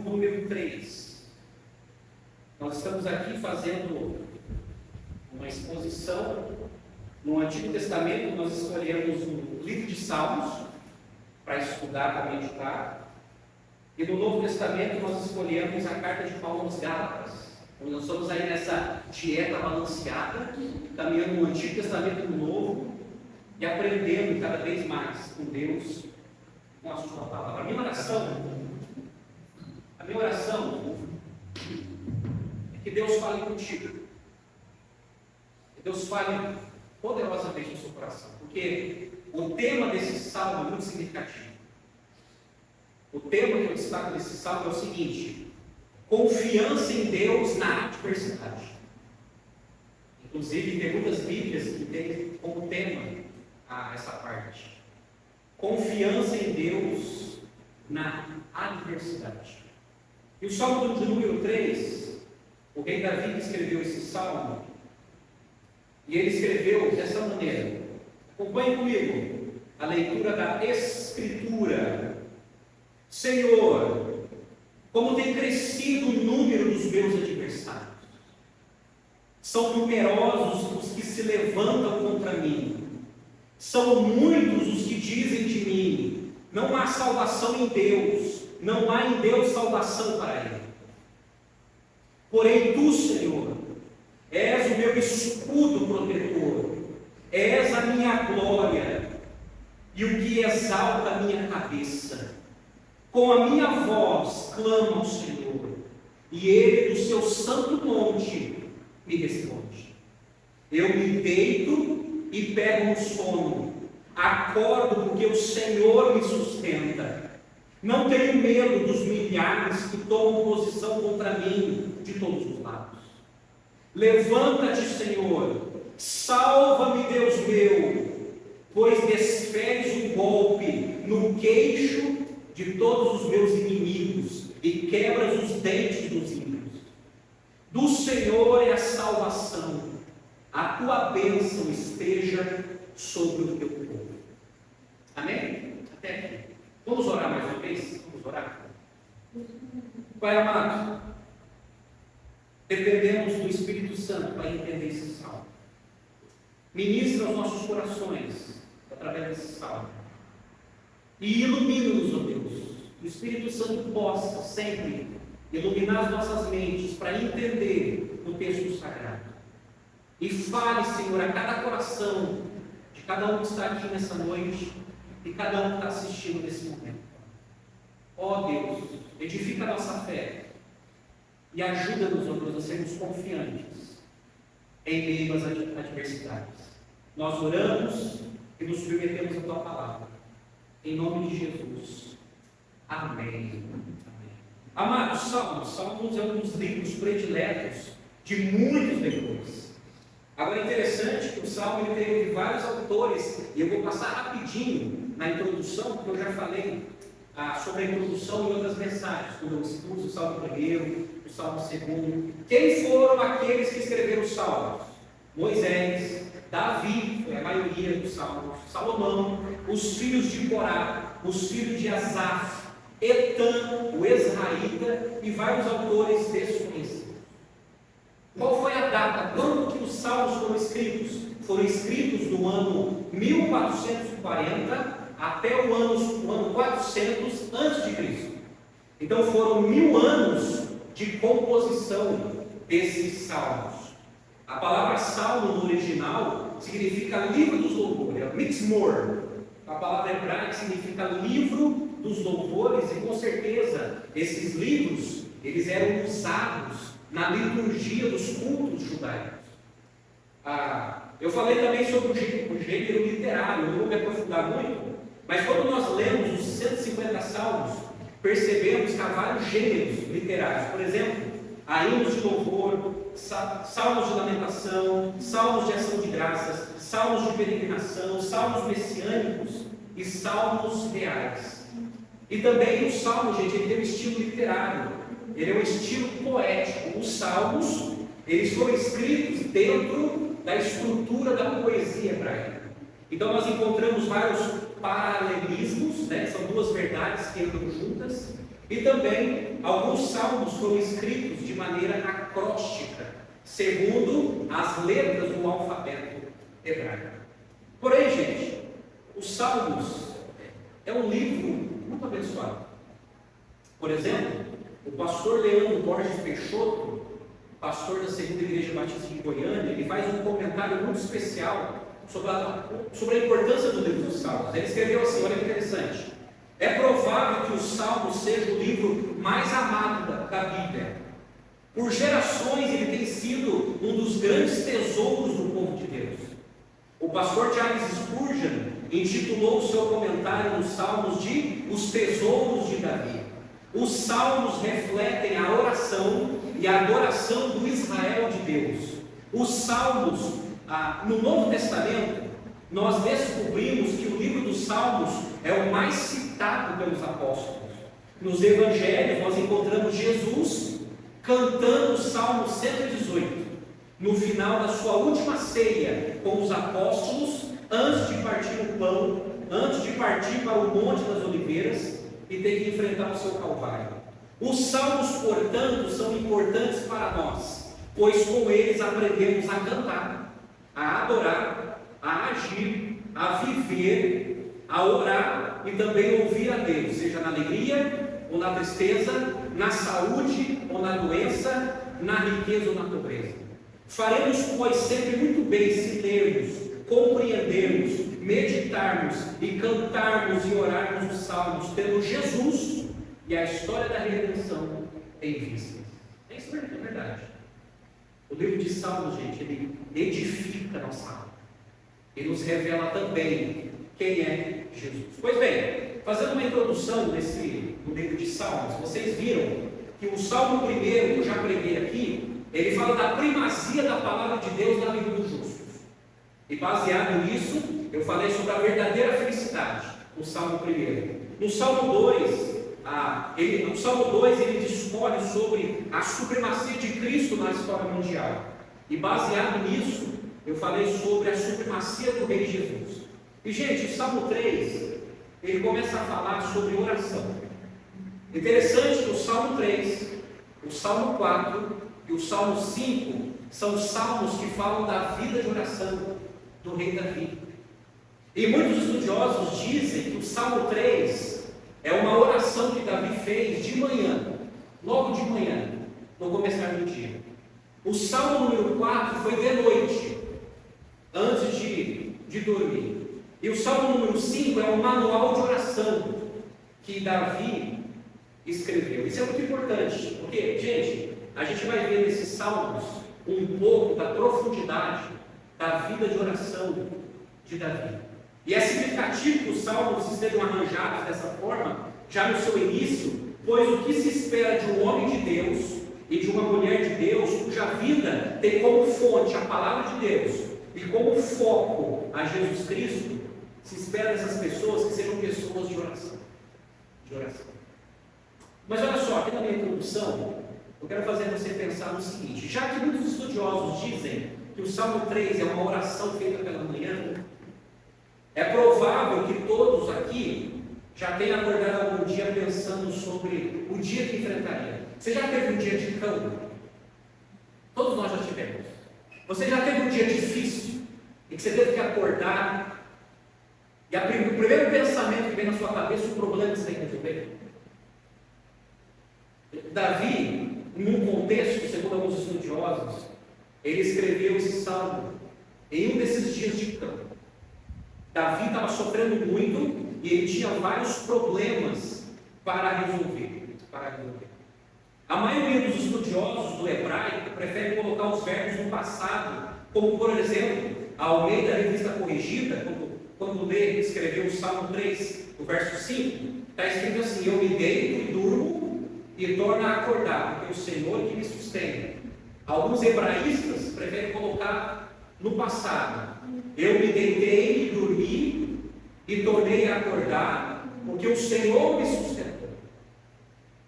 número 3. Nós estamos aqui fazendo uma exposição. No Antigo Testamento, nós escolhemos o livro de Salmos para estudar, para meditar. E no Novo Testamento, nós escolhemos a carta de Paulo aos Gálatas. Então, nós estamos aí nessa dieta balanceada, caminhando no Antigo Testamento e no Novo, e aprendendo cada vez mais com Deus, com a sua palavra. A minha oração é que Deus fale contigo. Que Deus fale poderosamente no seu coração. Porque o tema desse salmo é muito significativo. O tema que eu destaco desse salmo é o seguinte: confiança em Deus na adversidade. Inclusive, tem muitas Bíblias que têm como tema essa parte. Confiança em Deus na adversidade. E o salmo de número 3, o rei Davi escreveu esse salmo, e ele escreveu dessa maneira. Acompanhe comigo a leitura da Escritura. Senhor, como tem crescido o número dos meus adversários. São numerosos os que se levantam contra mim. São muitos os que dizem de mim: não há salvação em Deus, não há em Deus salvação para ele. Porém tu, Senhor, és o meu escudo protetor, és a minha glória e o que exalta a minha cabeça. Com a minha voz clamo ao Senhor, e Ele do seu santo monte me responde. Eu me deito e pego no sono, acordo porque o Senhor me sustenta. Não tenho medo dos milhares que tomam posição contra mim de todos os lados. Levanta-te, Senhor, salva-me, Deus meu, pois desferes um golpe no queixo de todos os meus inimigos e quebras os dentes dos ímpios. Do Senhor é a salvação, a tua bênção esteja sobre o teu povo. Amém? Até aqui. Vamos orar mais uma vez? Vamos orar? Pai amado, dependemos do Espírito Santo para entender esse salmo. Ministra os nossos corações através desse salmo. E ilumina-nos, ó Deus. Que o Espírito Santo possa sempre iluminar as nossas mentes para entender o texto sagrado. E fale, Senhor, a cada coração de cada um que está aqui nessa noite e cada um que está assistindo nesse momento. Ó Deus, edifica a nossa fé e ajuda-nos, ó Deus, a sermos confiantes em meio às adversidades. Nós oramos e nos submetemos à tua palavra. Em nome de Jesus. Amém. Amém. Amados, Salmos é um dos livros prediletos de muitos leitores. Agora é interessante que o Salmo ele teve vários autores, e eu vou passar rapidinho na introdução, porque eu já falei sobre a introdução em outras mensagens, quando eu expus o Salmo 1, o Salmo 2. Quem foram aqueles que escreveram os Salmos? Moisés, Davi, foi a maioria dos Salmos, Salomão, os filhos de Corá, os filhos de Asaf, Etã, o Ezraíta e vários autores desconhecidos. Qual foi a data? Quando que os Salmos foram escritos? Foram escritos no ano 1440 até o ano 400 a.C. Então foram 1000 anos de composição desses salmos. A palavra salmo no original significa livro dos louvores, é Mizmor. A palavra hebraica significa livro dos louvores, e com certeza esses livros eles eram usados na liturgia dos cultos judaicos. Eu falei também sobre o gênero literário, eu não vou me aprofundar muito, mas quando nós lemos os 150 salmos, percebemos que há vários gêneros literários. Por exemplo, há hinos de louvor, salmos de lamentação, salmos de ação de graças, salmos de peregrinação, salmos messiânicos e salmos reais. E também o salmo, gente, ele tem um estilo literário, ele é um estilo poético. Os salmos, eles foram escritos dentro da estrutura da poesia hebraica. Então nós encontramos vários paralelismos, né? São duas verdades que andam juntas, E também alguns salmos foram escritos de maneira acróstica, segundo as letras do alfabeto hebraico. Porém, gente, os Salmos é um livro muito abençoado. Por exemplo, o pastor Leandro Borges Peixoto, pastor da Segunda Igreja Batista de Goiânia, ele faz um comentário muito especial sobre a importância do livro dos Salmos. Ele escreveu assim, olha que interessante: é provável que os Salmos seja o livro mais amado da Bíblia. Por gerações ele tem sido um dos grandes tesouros do povo de Deus. O pastor Charles Spurgeon intitulou o seu comentário nos Salmos de Os Tesouros de Davi. Os Salmos refletem a oração e a adoração do Israel de Deus. Os Salmos, no Novo Testamento, nós descobrimos que o livro dos Salmos é o mais citado pelos apóstolos. Nos Evangelhos nós encontramos Jesus cantando o Salmo 118, no final da sua última ceia com os apóstolos, antes de partir o pão, antes de partir para o Monte das Oliveiras e ter que enfrentar o seu Calvário. Os Salmos, portanto, são importantes para nós, pois com eles aprendemos a cantar, a adorar, a agir, a viver, a orar e também ouvir a Deus, seja na alegria ou na tristeza, na saúde ou na doença, na riqueza ou na pobreza. Faremos, pois, sempre muito bem se lermos, compreendermos, meditarmos e cantarmos e orarmos os salmos, tendo Jesus e a história da redenção em vista. Isso é verdade. O livro de Salmos, gente, ele edifica a nossa alma. Ele nos revela também quem é Jesus. Pois bem, fazendo uma introdução no livro de Salmos, vocês viram que o Salmo primeiro, que eu já preguei aqui, ele fala da primazia da palavra de Deus na vida dos justos. E baseado nisso, eu falei sobre a verdadeira felicidade, no Salmo 1. No Salmo 2, ele discorre sobre a supremacia de Cristo na história mundial. E baseado nisso, eu falei sobre a supremacia do Rei Jesus. E, gente, o Salmo 3, ele começa a falar sobre oração. Interessante que o Salmo 3, o Salmo 4 e o Salmo 5 são salmos que falam da vida de oração do rei Davi. E muitos estudiosos dizem que o Salmo 3 é uma oração que Davi fez de manhã, logo de manhã, no começar do dia. O Salmo número 4 foi de noite, antes de dormir. E o Salmo número 5 é um manual de oração que Davi escreveu. Isso é muito importante, porque, gente, a gente vai ver nesses salmos um pouco da profundidade da vida de oração de Davi. E é significativo que os salmos estejam arranjados dessa forma, já no seu início, pois o que se espera de um homem de Deus e de uma mulher de Deus, cuja vida tem como fonte a palavra de Deus e como foco a Jesus Cristo, se espera dessas pessoas que sejam pessoas de oração. Mas olha só, aqui na minha introdução, eu quero fazer você pensar no seguinte: já que muitos estudiosos dizem que o Salmo 3 é uma oração feita pela manhã, é provável que todos aqui já tenham acordado algum dia pensando sobre o dia que enfrentaria. Você já teve um dia de cão? Todos nós já tivemos. Você já teve um dia difícil em que você teve que acordar e o primeiro pensamento que vem na sua cabeça é o problema que você tem que resolver? Davi, num contexto, segundo alguns estudiosos, ele escreveu esse salmo em um desses dias de campo. Davi estava sofrendo muito e ele tinha vários problemas para resolver. A maioria dos estudiosos do hebraico prefere colocar os verbos no passado, como por exemplo, a Almeida Revista Corrigida, quando Lê escreveu o Salmo 3, o verso 5, está escrito assim: eu me deito e durmo e torno a acordar, porque o Senhor que me sustém. Alguns hebraístas preferem colocar no passado: eu me deitei e dormi e tornei a acordar, porque o Senhor me sustentou.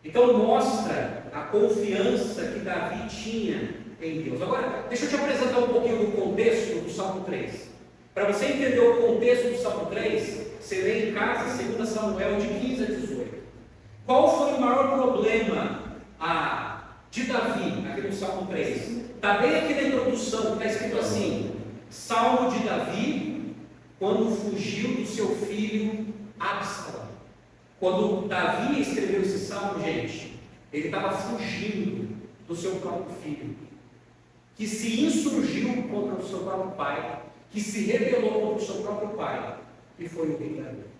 Então mostra a confiança que Davi tinha em Deus. Agora, deixa eu te apresentar um pouquinho do contexto do Salmo 3. Para você entender o contexto do Salmo 3, você lê em casa 2 Samuel de 15 a 18. Qual foi o maior problema de Davi, aqui no Salmo 3? Está bem aqui na introdução, está escrito assim: Salmo de Davi, quando fugiu do seu filho Absalão. Quando Davi escreveu esse salmo, gente, ele estava fugindo do seu próprio filho, que se insurgiu contra o seu próprio pai, que se rebelou contra o seu próprio pai, que foi o rei Davi.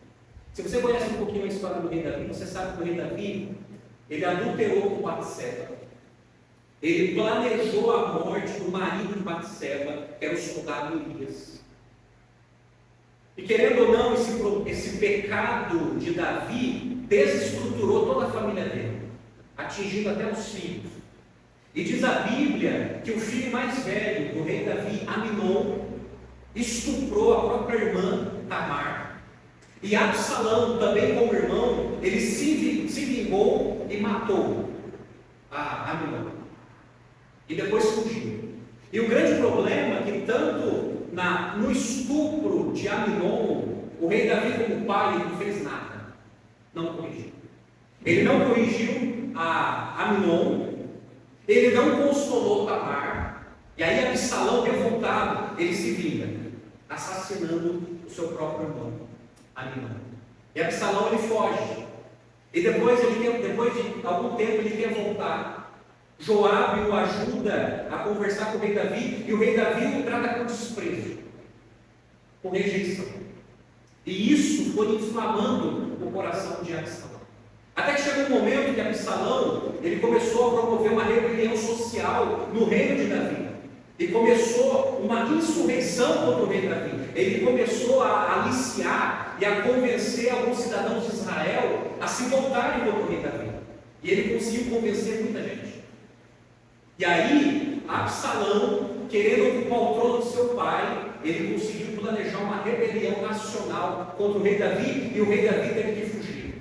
Se você conhece um pouquinho a história do rei Davi, você sabe que o rei Davi, ele adulterou com Batseba. Ele planejou a morte do marido de Batseba, que era o soldado Urias. E querendo ou não, esse pecado de Davi desestruturou toda a família dele, atingindo até os filhos. E diz a Bíblia que o filho mais velho do rei Davi, Aminon, estuprou a própria irmã Tamar. E Absalão, também como irmão, ele se vingou e matou a Aminon. E depois fugiu. E o grande problema é que tanto no estupro de Aminon, o rei Davi como pai não fez nada. Não corrigiu. Ele não corrigiu a Aminon. Ele não consolou Tamar. E aí Absalão, revoltado, ele se vinga, assassinando o seu próprio irmão, Aminon. E Absalão, ele foge. E depois de algum tempo ele quer voltar. Joabe o ajuda a conversar com o rei Davi, e o rei Davi o trata com desprezo, com rejeição. E isso foi inflamando o coração de Absalão. Até que chegou um momento que Absalão, ele começou a promover uma rebelião social no reino de Davi. E começou uma insurreição contra o rei Davi. Ele começou a aliciar e a convencer alguns cidadãos de Israel a se voltarem contra o rei Davi. E ele conseguiu convencer muita gente. E aí, Absalão, querendo ocupar o trono do seu pai, ele conseguiu planejar uma rebelião nacional contra o rei Davi, e o rei Davi teve que fugir.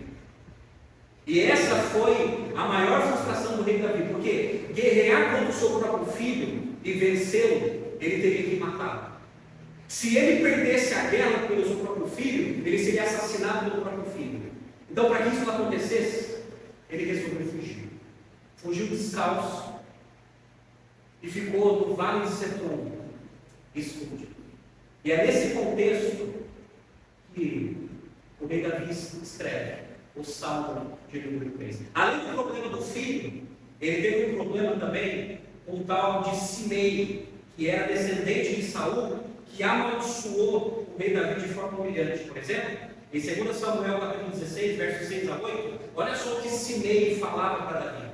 E essa foi a maior frustração do rei Davi, porque guerrear contra o seu próprio filho e vencê-lo, ele teria que matá-lo. Se ele perdesse a guerra pelo seu próprio filho, ele seria assassinado pelo próprio filho. Então, para que isso não acontecesse, ele resolveu fugir. Fugiu descalço e ficou no vale de Cetron, escondido. E é nesse contexto que o rei Davi escreve o Salmo de número 3. Além do problema do filho, ele teve um problema também com o tal de Simei, que era descendente de Saul, que amaldiçoou o rei Davi de forma humilhante. Por exemplo, em 2 Samuel capítulo 16, versos 6 a 8, olha só o que Simei falava para Davi.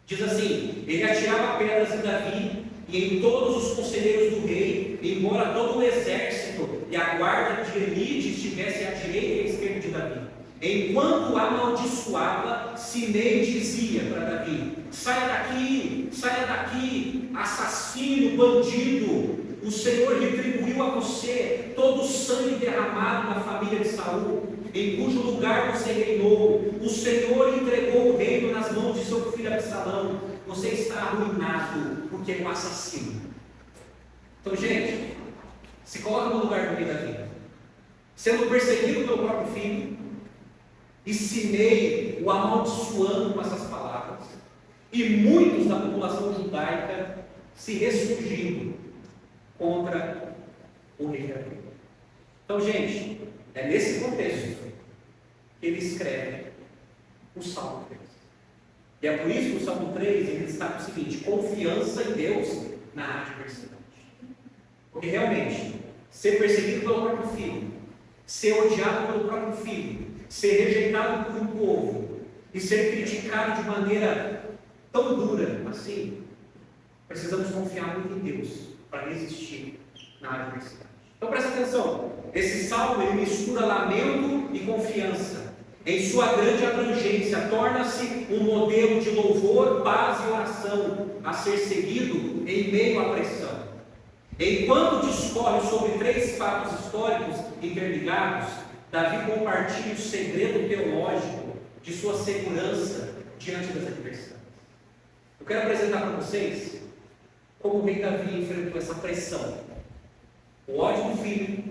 Diz assim: ele atirava pedras em Davi e em todos os conselheiros do rei, embora todo o exército e a guarda de elite estivessem à direita e à esquerda de Davi. Enquanto amaldiçoava, Simei dizia para Davi: saia daqui, assassino, bandido. O Senhor retribuiu a você todo o sangue derramado na família de Saul, em cujo lugar você reinou. O Senhor entregou o reino nas mãos de seu filho Absalão. Você está arruinado, porque é um assassino. Então, gente, se coloca no lugar do rei Davi, sendo perseguido pelo próprio filho, e Simei o amaldiçoando com essas palavras, e muitos da população judaica se ressurgindo contra o rei Davi. Então, gente, é nesse contexto que ele escreve o Salmo 3. E é por isso que o Salmo 3 ele destaca o seguinte: confiança em Deus na adversidade. Porque realmente, ser perseguido pelo próprio filho, ser odiado pelo próprio filho, ser rejeitado por um povo e ser criticado de maneira tão dura assim, precisamos confiar muito em Deus para resistir na adversidade. Então presta atenção, esse salmo ele mistura lamento e confiança. Em sua grande abrangência, torna-se um modelo de louvor, paz e oração a ser seguido em meio à pressão. Enquanto discorre sobre 3 fatos históricos interligados, Davi compartilha o segredo teológico de sua segurança diante das adversidades. Eu quero apresentar para vocês como o rei Davi enfrentou essa pressão. O ódio do filho,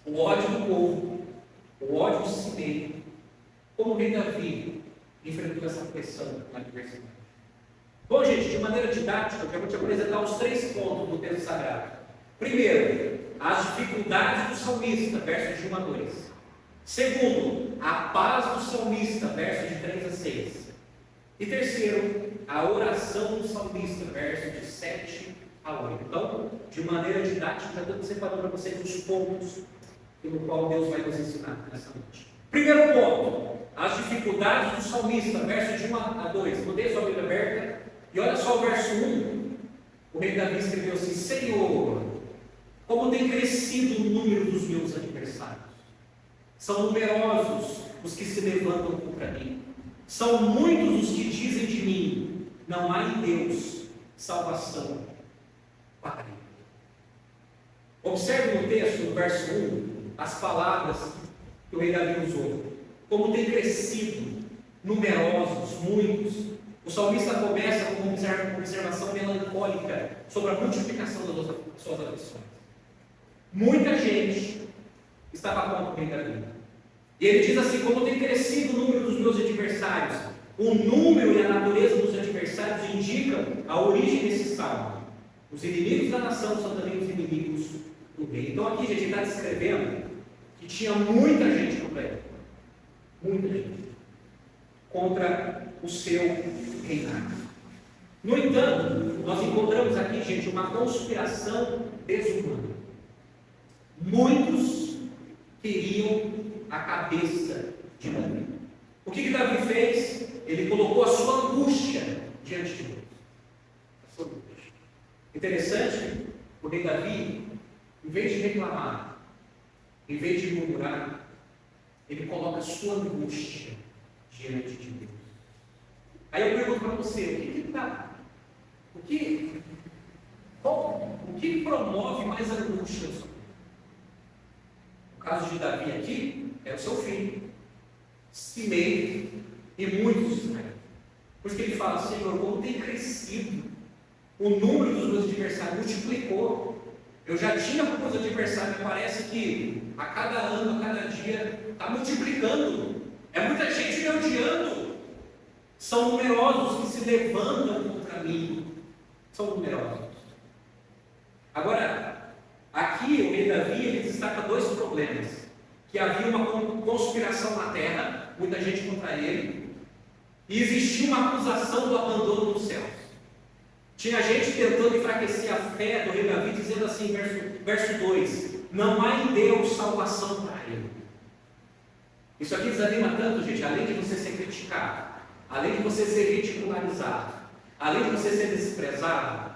o ódio do povo, o ódio de Simei Como o rei Davi enfrentou essa pressão na adversidade. Bom, gente, de maneira didática, eu vou te apresentar os 3 pontos do texto sagrado. Primeiro, as dificuldades do salmista, versos de 1 a 2. Segundo, a paz do salmista, versos de 3 a 6. E terceiro, a oração do salmista, versos de 7 a 8. Então, de maneira didática, já estou separando para vocês os pontos pelo qual Deus vai nos ensinar nessa noite. Primeiro ponto, as dificuldades do salmista, versos de 1 a 2. Mudei a sua Bíblia aberta, e olha só o verso 1. O rei Davi escreveu assim: Senhor, como tem crescido o número dos meus adversários. São numerosos os que se levantam contra mim. São muitos os que dizem de mim: não há em Deus salvação para ele. Observe no texto, no verso 1, as palavras que o rei Davi usou. Como tem crescido, numerosos, muitos. O salmista começa com uma observação melancólica sobre a multiplicação das suas aflições. Muita gente estava contra o rei Davi. E ele diz assim: como tem crescido o número dos meus adversários. O número e a natureza dos adversários indicam a origem desse salmo. Os inimigos da nação são também os inimigos do rei. Então aqui, gente, ele está descrevendo que tinha muita gente contra ele. Muita gente. Contra o seu reinado. No entanto, nós encontramos aqui, gente, uma conspiração desumana. Muitos queriam a cabeça de Davi. O que Davi fez? Ele colocou a sua angústia diante de Deus. A sua angústia. Interessante, porque Davi, em vez de reclamar, em vez de murmurar, ele coloca a sua angústia diante de Deus. Aí eu pergunto para você, o que promove mais angústia? No caso de Davi aqui, é o seu filho, Simei e muitos de Israel. Por isso que ele fala: Senhor, como tem crescido o número dos meus adversários, multiplicou. Eu já tinha alguns adversários, parece que a cada ano, a cada dia, está multiplicando. É muita gente me odiando. São numerosos que se levantam contra mim. São numerosos. Agora, aqui o rei Davi ele destaca 2 problemas: que havia uma conspiração na terra, muita gente contra ele, e existia uma acusação do abandono dos céus. Tinha gente tentando enfraquecer a fé do rei Davi, dizendo assim, verso 2: não há em Deus salvação para ele. Isso aqui desanima tanto, gente. Além de você ser criticado, além de você ser ridicularizado, além de você ser desprezado,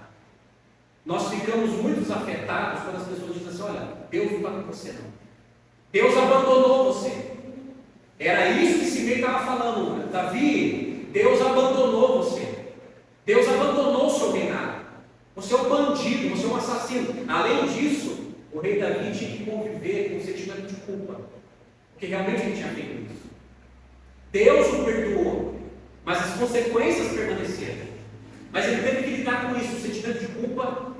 nós ficamos muito afetados quando as pessoas dizem assim: olha, Deus não está com você não. Deus abandonou você. Era isso que Simei estava falando. Davi, Deus abandonou você. Deus abandonou o seu reinado. Você é um bandido, você é um assassino. Além disso, o rei Davi tinha que conviver com o sentimento de culpa, porque realmente ele tinha feito isso. Deus o perdoou, mas as consequências permaneceram. Mas ele teve que lidar com isso, o sentimento de culpa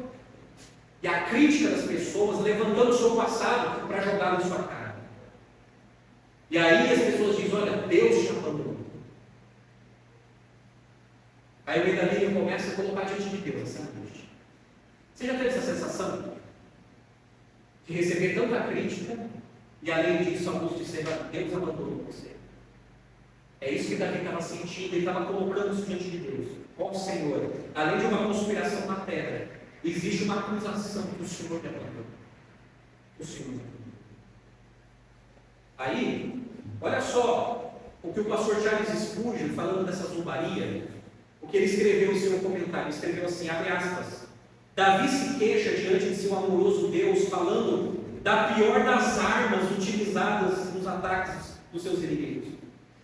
e a crítica das pessoas, levantando o seu passado para jogá-lo em sua cara. E aí as pessoas dizem: olha, Deus te abandonou. Aí o rei Davi começa a colocar diante de Deus essa angústia. Você já teve essa sensação de receber tanta crítica e além disso a angústia de ser: Deus abandonou você? É isso que Davi estava sentindo, ele estava colocando isso diante de Deus. Ó Senhor, além de uma conspiração na terra, existe uma acusação que o Senhor te abandonou. O Senhor te abandonou. Aí, olha só o que o pastor Charles Spurgeon, falando dessa zombaria, o que ele escreveu em seu comentário. Ele escreveu assim, abre aspas: Davi se queixa diante de seu amoroso Deus, falando da pior das armas utilizadas nos ataques dos seus inimigos,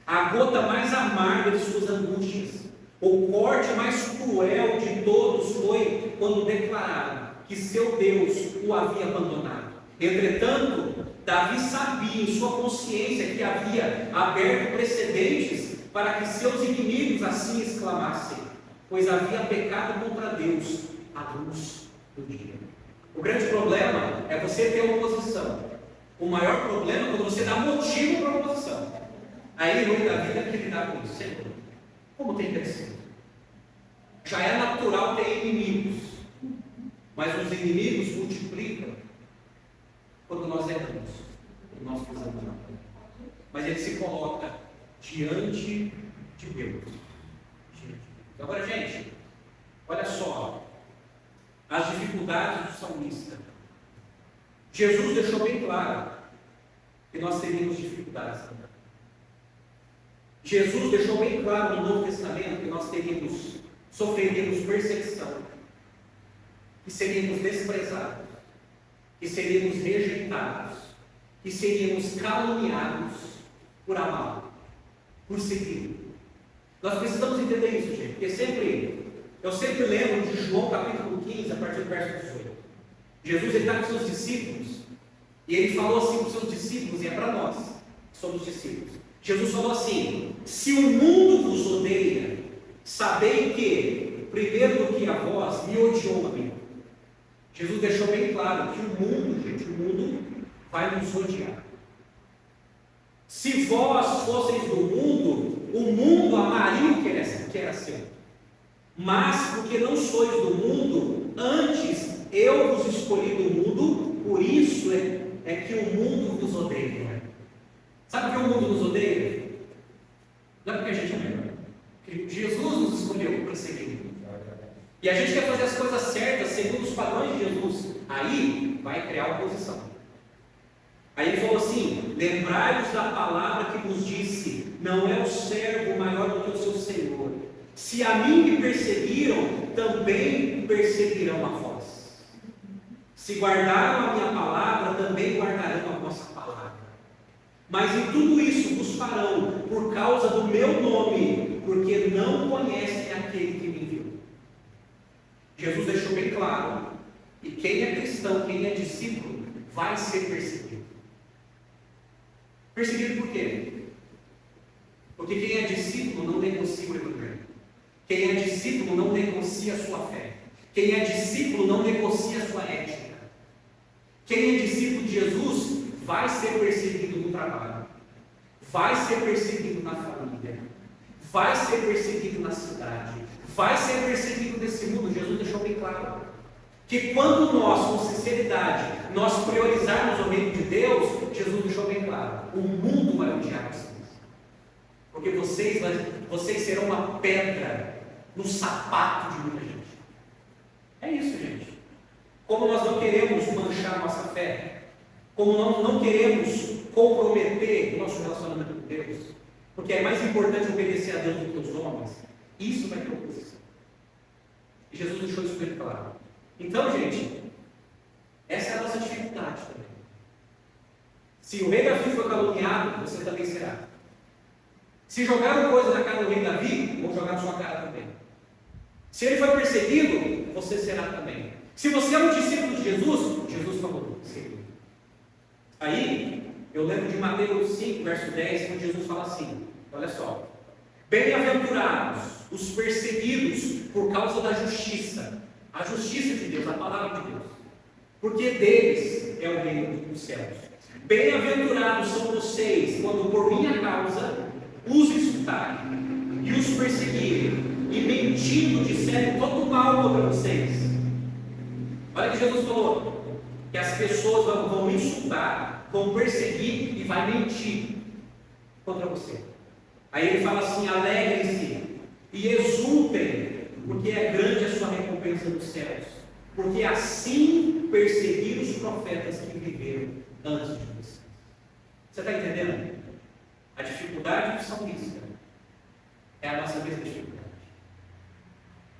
a gota mais amarga de suas angústias, o corte mais cruel de todos foi quando declararam que seu Deus o havia abandonado. Entretanto, Davi sabia em sua consciência que havia aberto precedentes para que seus inimigos assim exclamassem, pois havia pecado contra Deus à luz do dia. O grande problema é você ter oposição. O maior problema é quando você dá motivo para a oposição. Aí o rei Davi deve ter lidado com isso, Senhor. Como tem crescido? Já é natural ter inimigos, mas os inimigos multiplicam quando nós erramos, quando nós pisamos na bola. Mas ele se coloca diante de Deus. Agora, gente, olha só as dificuldades do salmista. Jesus deixou bem claro que nós teríamos dificuldades também. Jesus deixou bem claro no Novo Testamento que nós sofreríamos perseguição, que seríamos desprezados, que seríamos rejeitados, que seríamos caluniados por amá-lo, por segui-lo. Nós precisamos entender isso, gente, porque eu sempre lembro de João capítulo 15, a partir do verso 18. Jesus está com seus discípulos, e ele falou assim para os seus discípulos, e é para nós, que somos discípulos. Jesus falou assim: se o mundo vos odeia, sabei que, primeiro do que a vós, me odiou a mim. Jesus deixou bem claro que o mundo vai nos odiar. Se vós fosseis do mundo, o mundo amaria o que era seu. Mas, porque não sois do mundo, antes eu vos escolhi do mundo, por isso é que o mundo vos odeia. Sabe por que o mundo nos odeia? Não é porque a gente é melhor. Porque Jesus nos escolheu para seguir. E a gente quer fazer as coisas certas segundo os padrões de Jesus. Aí vai criar oposição. Aí ele falou assim: lembrai-vos da palavra que vos disse: não é o servo maior do que o seu Senhor. Se a mim me perseguiram, também perseguirão a vós. Se guardaram a minha palavra, também guardarão a vossa palavra. Mas em tudo isso vos farão por causa do meu nome, porque não conhecem aquele que me enviou. Jesus deixou bem claro que quem é cristão, quem é discípulo, vai ser perseguido. Perseguido por quê? Porque quem é discípulo não negocia o evangelho. Quem é discípulo não negocia a sua fé. Quem é discípulo não negocia a sua ética. Quem é discípulo de Jesus vai ser perseguido no trabalho, vai ser perseguido na família, vai ser perseguido na cidade, vai ser perseguido nesse mundo. Jesus deixou bem claro que quando nós, com sinceridade, nós priorizarmos o reino de Deus, Jesus deixou bem claro: o mundo vai odiar vocês, porque vocês serão uma pedra no sapato de muita gente. É isso, gente. Como nós não queremos manchar nossa fé, como não queremos comprometer o nosso relacionamento com Deus, porque é mais importante obedecer a Deus do que os homens, isso vai ter oposição. E Jesus deixou isso bem claro. Então, gente, essa é a nossa dificuldade também. Se o rei Davi foi caluniado, você também será. Se jogaram coisa na cara do rei Davi, vão jogar na sua cara também. Se ele foi perseguido, você será também. Se você é um discípulo de Jesus, Jesus falou: sim. Aí, eu lembro de Mateus 5, verso 10, quando Jesus fala assim: olha só, bem-aventurados os perseguidos por causa da justiça, a justiça de Deus, a palavra de Deus, porque deles é o reino dos céus. Bem-aventurados são vocês quando por minha causa os insultarem e os perseguirem e mentindo disserem todo mal contra vocês. Olha que Jesus falou que as pessoas vão insultar, vão perseguir e vai mentir contra você. Aí ele fala assim: alegrem-se e exultem, porque é grande a sua recompensa nos céus, porque assim perseguiram os profetas que viveram antes de vocês. Você está entendendo? A dificuldade do salmista é a nossa mesma dificuldade.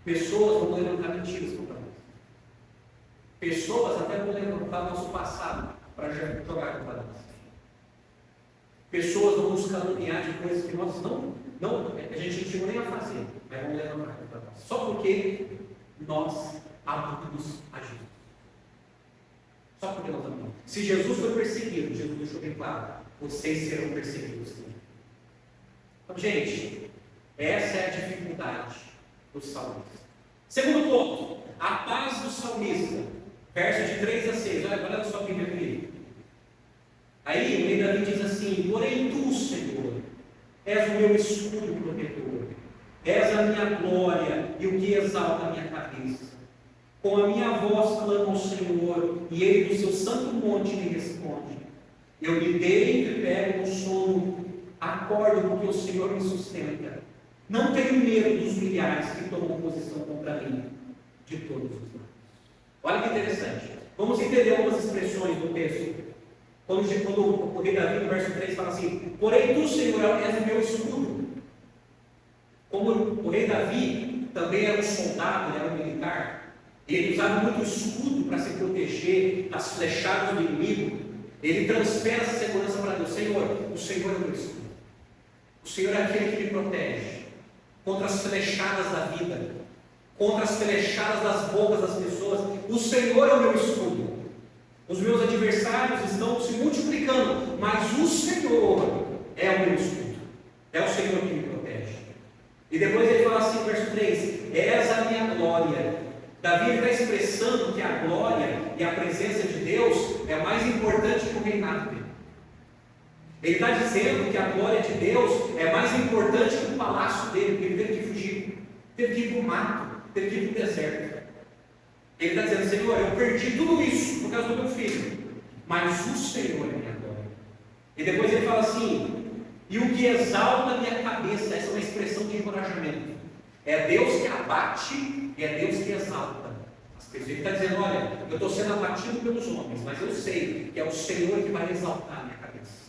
Pessoas vão levantar mentiras contra nós. Pessoas até vão levantar nosso passado para jogar contra nós. Pessoas vão nos caluniar de coisas que nós a gente não chegou nem a fazer, mas vão levantar contra nós. Só porque nós amamos a Jesus. Só porque nós amamos. Se Jesus foi perseguido, Jesus deixou bem claro: vocês serão perseguidos também. Então, gente, essa é a dificuldade do salmista. Segundo ponto, a paz do salmista. Versos de 3 a 6. Olha a sua Bíblia comigo. Aí o rei Davi diz assim: porém tu, Senhor, és o meu escudo protetor, és a minha glória e o que exalta a minha cabeça. Com a minha voz clamo ao Senhor, e Ele do seu santo monte me responde. Eu me deito e pego no sono, acordo porque o Senhor me sustenta. Não tenho medo dos milhares que tomam posição contra mim, de todos os lados. Olha que interessante. Vamos entender algumas expressões do texto. Quando o rei Davi, no verso 3, fala assim: porém tu, Senhor, és o meu escudo. Como o rei Davi também era um soldado, era um militar, ele usava muito escudo para se proteger das flechadas do inimigo. Ele transfere essa segurança para Deus. Senhor, o Senhor é o meu escudo. O Senhor é aquele que me protege contra as flechadas da vida, contra as flechadas das bocas das pessoas. O Senhor é o meu escudo. Os meus adversários estão se multiplicando, mas o Senhor é o meu escudo. É o Senhor que me protege. E depois ele fala assim, verso 3: és a minha glória. Davi está expressando que a glória e a presença de Deus é mais importante que o reinado dele. Ele está dizendo que a glória de Deus é mais importante que o palácio dele, porque ele teve que fugir, teve que ir para o mato, teve que ir para o deserto. Ele está dizendo: Senhor, eu perdi tudo isso por causa do meu filho, mas o Senhor é minha glória. E depois ele fala assim: e o que exalta a minha cabeça. Essa é uma expressão de encorajamento. É Deus que abate e é Deus que exalta as pessoas. Ele está dizendo: olha, eu estou sendo abatido pelos homens, mas eu sei que é o Senhor que vai exaltar a minha cabeça.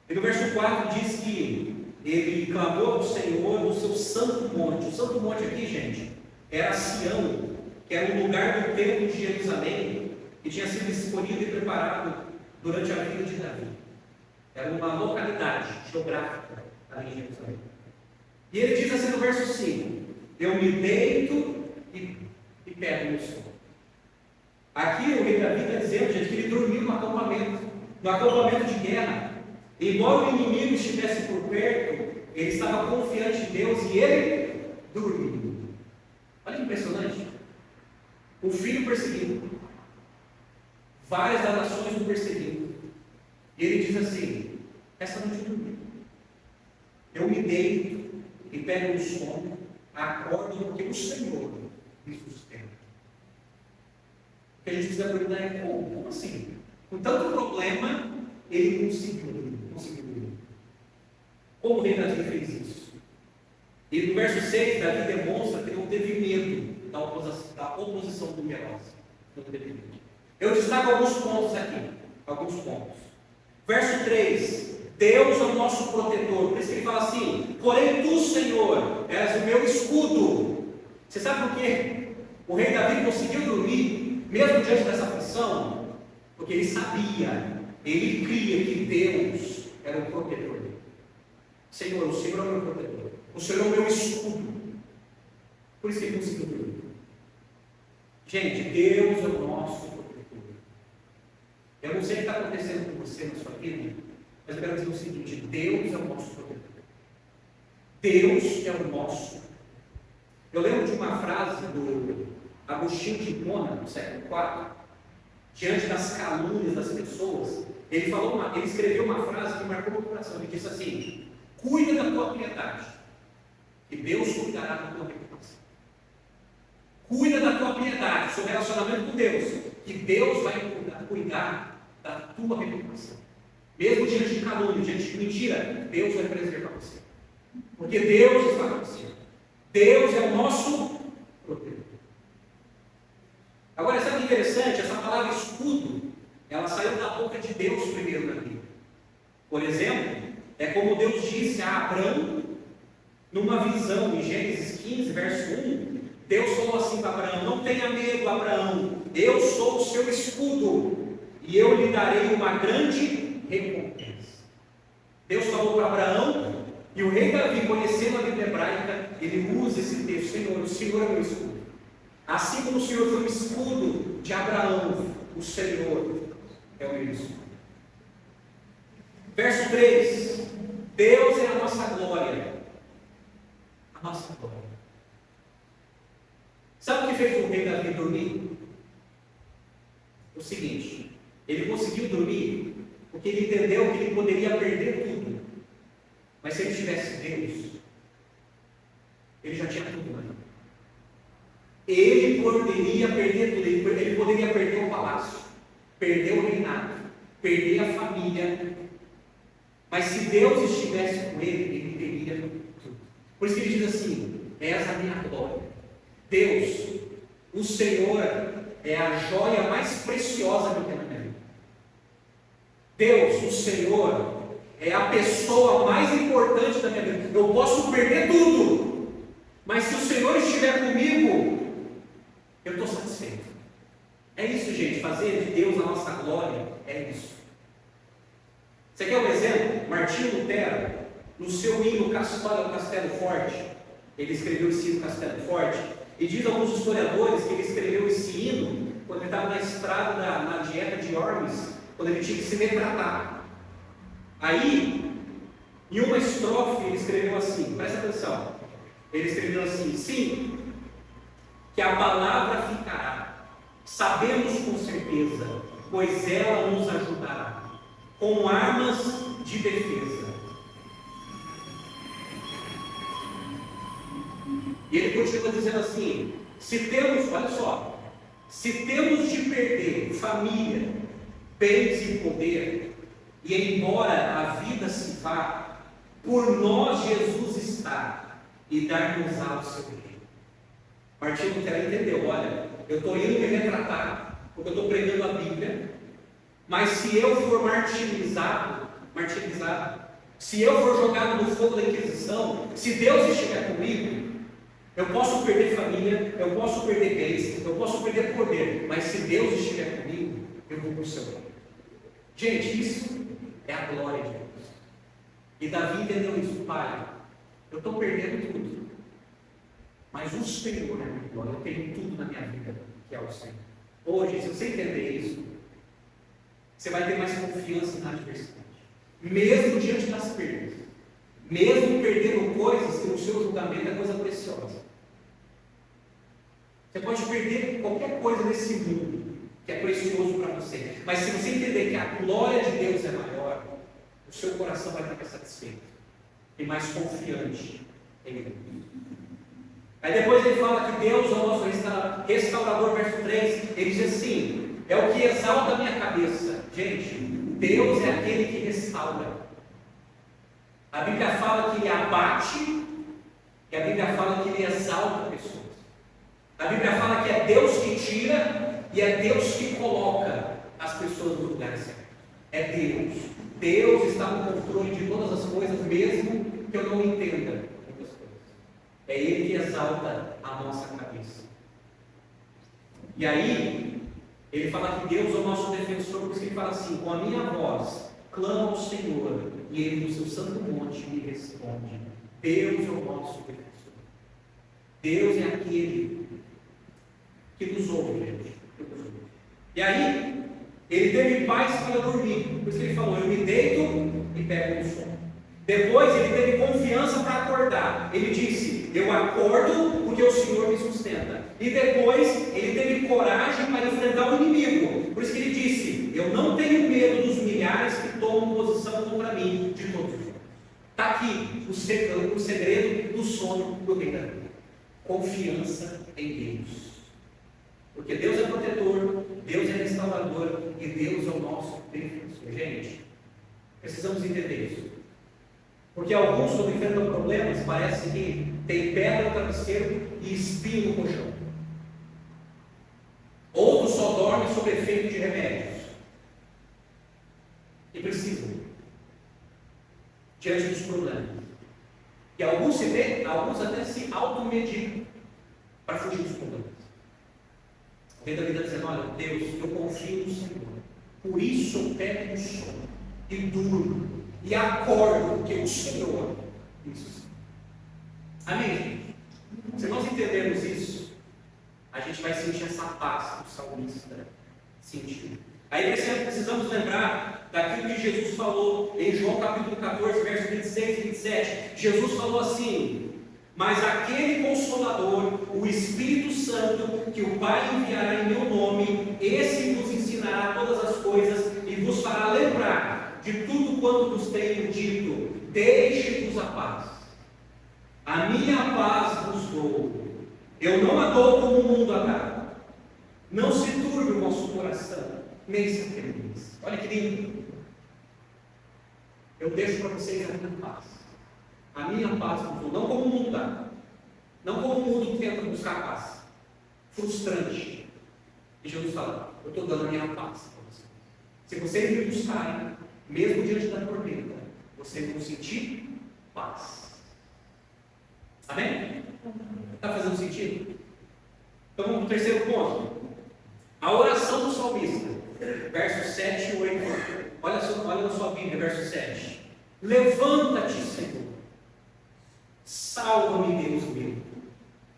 E no verso 4 diz que ele clamou ao Senhor no seu santo monte. O santo monte aqui, gente, era Sião, que era um lugar do templo de Jerusalém, que tinha sido escolhido e preparado durante a vida de Davi. Era uma localidade geográfica ali em Jerusalém. E ele diz assim no verso 5: eu me deito e pego no sono. Aqui o rei Davi está dizendo, gente, que ele dormiu no acampamento de guerra. Embora o inimigo estivesse por perto, ele estava confiante em Deus e ele dormiu. Olha que impressionante. O filho perseguido, várias das nações o perseguindo, e ele diz assim: essa noite eu dormi, eu me deito e pego no sono, acordo porque o Senhor me sustenta. O que a gente precisa perguntar é: como assim? Com tanto problema, ele conseguiu dormir. Como o rei Davi fez isso? E no verso 6, Davi demonstra que não teve medo da oposição poderosa. Não teve medo. Eu destaco alguns pontos aqui. Verso 3: Deus é o nosso protetor. Por isso que ele fala assim: porém tu, Senhor, és o meu escudo. Você sabe por quê o rei Davi conseguiu dormir, mesmo diante dessa aflição? Porque ele sabia, ele cria que Deus era o protetor dele. Senhor, o Senhor é o meu protetor. O Senhor é o meu escudo. Por isso que ele conseguiu dormir. Gente, Deus é o nosso protetor. Eu não sei o que está acontecendo com você na sua vida, mas eu quero dizer o seguinte: Deus é o nosso protetor. Deus é o nosso. Eu lembro de uma frase do Agostinho de Hipona, no século IV, diante das calúnias das pessoas. Ele escreveu uma frase que marcou meu coração. Ele disse assim: cuida da tua piedade, e Deus cuidará da tua reputação. Cuida da tua piedade, seu relacionamento com Deus, que Deus vai cuidar da tua reputação. Mesmo diante de calúnia, diante de mentira, Deus vai preservar você. Porque Deus está com você. Deus é o nosso protetor. Agora, sabe o que é interessante? Essa palavra escudo, ela saiu da boca de Deus primeiro na Bíblia. Por exemplo, é como Deus disse a Abraão, numa visão, em Gênesis 15, verso 1, Deus falou assim para Abraão: não tenha medo, Abraão, eu sou o seu escudo, e eu lhe darei uma grande recompensa. Deus falou para Abraão, e o rei Davi, conhecendo a Bíblia hebraica, ele usa esse texto: Senhor, o Senhor é meu escudo. Assim como o Senhor foi o escudo de Abraão, o Senhor é o meu escudo. Verso 3: Deus é a nossa glória. A nossa glória. Sabe o que fez o rei Davi dormir? O seguinte: ele conseguiu dormir porque ele entendeu que ele poderia perder tudo, Mas se ele tivesse Deus, ele já tinha tudo, né? Ele poderia perder tudo, ele poderia perder o palácio, perder o reinado, perder a família, mas se Deus estivesse com ele teria tudo. Por isso que ele diz assim: essa é a minha glória. Deus, o Senhor, é a joia mais preciosa que eu tenho na minha vida. Deus, o Senhor, é a pessoa mais importante da minha vida. Eu posso perder tudo, mas se o Senhor estiver comigo, eu estou satisfeito. É isso, gente. Fazer de Deus a nossa glória é isso. Você quer um exemplo? Martinho Lutero, no seu hino Castelo Forte, ele escreveu esse hino Castelo Forte, e diz alguns historiadores que ele escreveu esse hino quando ele estava na estrada na dieta de Worms, quando ele tinha que se retratar. Aí, em uma estrofe, ele escreveu assim, presta atenção, ele escreveu assim: sim, que a palavra ficará, sabemos com certeza, pois ela nos ajudará, com armas de defesa. E ele continua dizendo assim: se temos, olha só, se temos de perder família, bens e poder, e embora a vida se vá, por nós Jesus está, e dar-nos-á o seu reino. Martinho Lutero entendeu: olha, eu estou indo me retratar, porque eu estou pregando a Bíblia, mas se eu for martirizado, se eu for jogado no fogo da Inquisição, se Deus estiver comigo, eu posso perder família, eu posso perder bens, eu posso perder poder, mas se Deus estiver comigo, eu vou para o seu reino. Gente, isso é a glória de Deus. E Davi entendeu isso: pai, eu estou perdendo tudo, mas o Senhor é minha glória, eu tenho tudo na minha vida, que é o Senhor. Hoje, se você entender isso, você vai ter mais confiança na adversidade, mesmo diante das perdas, mesmo perdendo coisas que no seu julgamento é coisa preciosa. Você pode perder qualquer coisa nesse mundo que é precioso para você, mas se você entender que a glória de Deus é maior, o seu coração vai ficar satisfeito e mais confiante em Ele. Aí depois ele fala que Deus é o nosso restaurador, verso 3, ele diz assim: é o que exalta a minha cabeça. Gente, Deus é aquele que restaura. A Bíblia fala que Ele abate, e a Bíblia fala que Ele exalta pessoas. A Bíblia fala que é Deus que tira, e é Deus que coloca as pessoas no lugar certo. É Deus. Deus está no controle de todas as coisas, mesmo que eu não entenda muitas coisas. É Ele que exalta a nossa cabeça. E aí, ele fala que Deus é o nosso defensor, por isso que ele fala assim: com a minha voz, clamo ao Senhor, e Ele no seu santo monte me responde. Deus é o nosso defensor. Deus é aquele que nos ouve, gente. E aí, ele teve paz para dormir. Por isso que ele falou: eu me deito e pego no sono. Depois ele teve confiança para acordar. Ele disse: eu acordo porque o Senhor me sustenta. E depois ele teve coragem para enfrentar o inimigo. Por isso que ele disse: eu não tenho medo dos milhares que tomam posição contra mim de todos os lados. Está aqui o segredo do sono do rei Davi: confiança em Deus. Porque Deus é protetor, Deus é restaurador e Deus é o nosso defensor. Gente, precisamos entender isso. Porque alguns, quando enfrentam problemas, parece que tem pedra no travesseiro e espinho no colchão. Outros só dormem sob efeito de remédios. E precisam, diante dos problemas. E alguns até se automedicam para fugir dos problemas. O rei Davi está dizendo: olha, Deus, eu confio no Senhor, por isso eu pego no sono e durmo e acordo, porque o Senhor isso. Amém, gente? Se nós entendermos isso, a gente vai sentir essa paz que o salmista sentiu. Aí precisamos lembrar daquilo que Jesus falou em João capítulo 14, versos 26 e 27. Jesus falou assim: mas aquele Consolador, o Espírito Santo, que o Pai enviará em meu nome, esse vos ensinará todas as coisas e vos fará lembrar de tudo quanto vos tenho dito. deixe-vos a paz. A minha paz vos dou. Eu não a dou como o mundo a dá. Não se turbe o vosso coração, nem se atemorize. Olha que lindo. Eu deixo para vocês a minha paz. A minha paz vos dou. Não como o mundo dá. Não como o mundo tenta buscar paz. Frustrante. E Jesus fala, eu estou dando a minha paz para vocês. Se vocês me buscarem, mesmo diante da tormenta, vocês vão sentir paz. Amém? Está fazendo sentido? Então vamos para o terceiro ponto. A oração do salmista. Versos 7 e 8. Olha na sua Bíblia, verso 7. Levanta-te, Senhor. Salva-me, Deus meu,